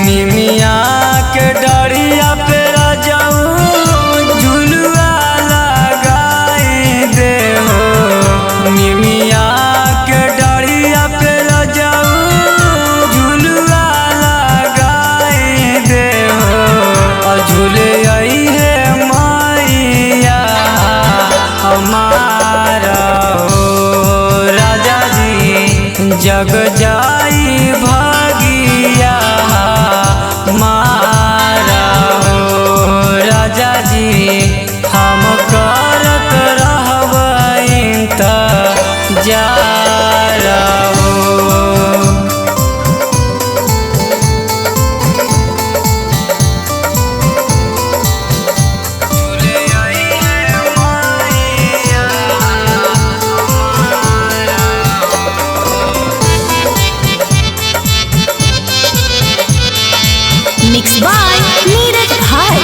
निमिया के डरिया पे राजाऊ झुलुआ लगाई दे हो। निमिया के डरिया पे राजाऊ झुलुआ लगाई दे हो। और झूले आई है मैया हमारा हो राजा जी जग जाई भागिया मारा हो राजा जी हम करत रहब इंतजार हो। मिक्स बाय नीरज भाई।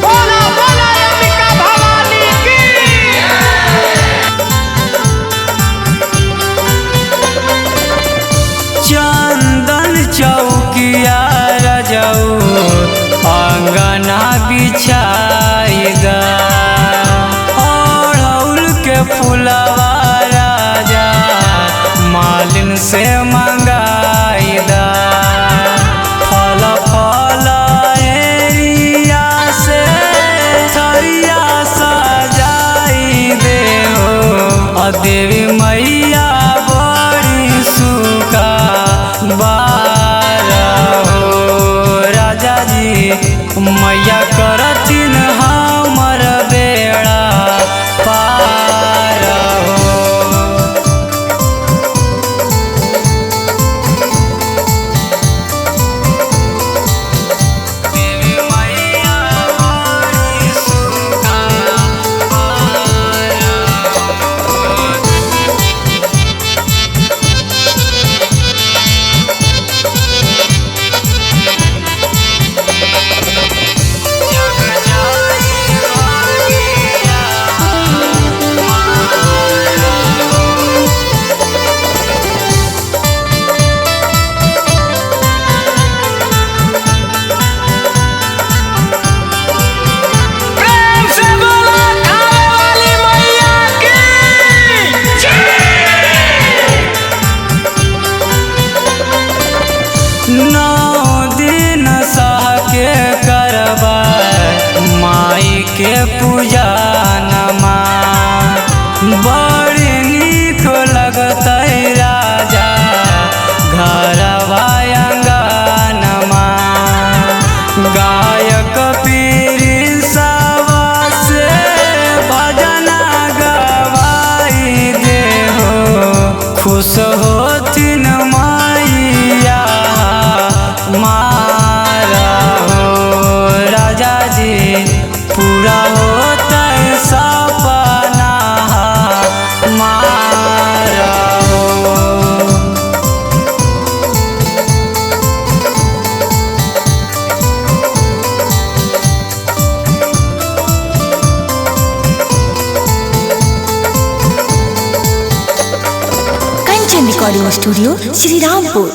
बोला बोला अंबिका भवानी की। चंदन चौकिया रजऊ अंगना बिछाई दा। अड़हुल के फुलवा राजा मालिन से मंगाई दा। फल फल एरिया से थरिया सजाई दे हो। देवी मैया बड़ी सुखा बार हो राजा जी मैया करथिन हमर बेड़ा पार हो। देवी मैया बड़ी सुखा बार हो। प्रेम से बोला खाने वाली मैया की जय। 9 दिन सह के करबा माई के पूजा नमा। बड़ी नीक लगतै राजा घरवा अंगनमा। गायक पीरिसवा से भजना गवाई दे हो। खुश होथिन मैया मारा हो राजा जी पूरा होता सपना मारा हो। Kanchan recording studio Shri Rampur.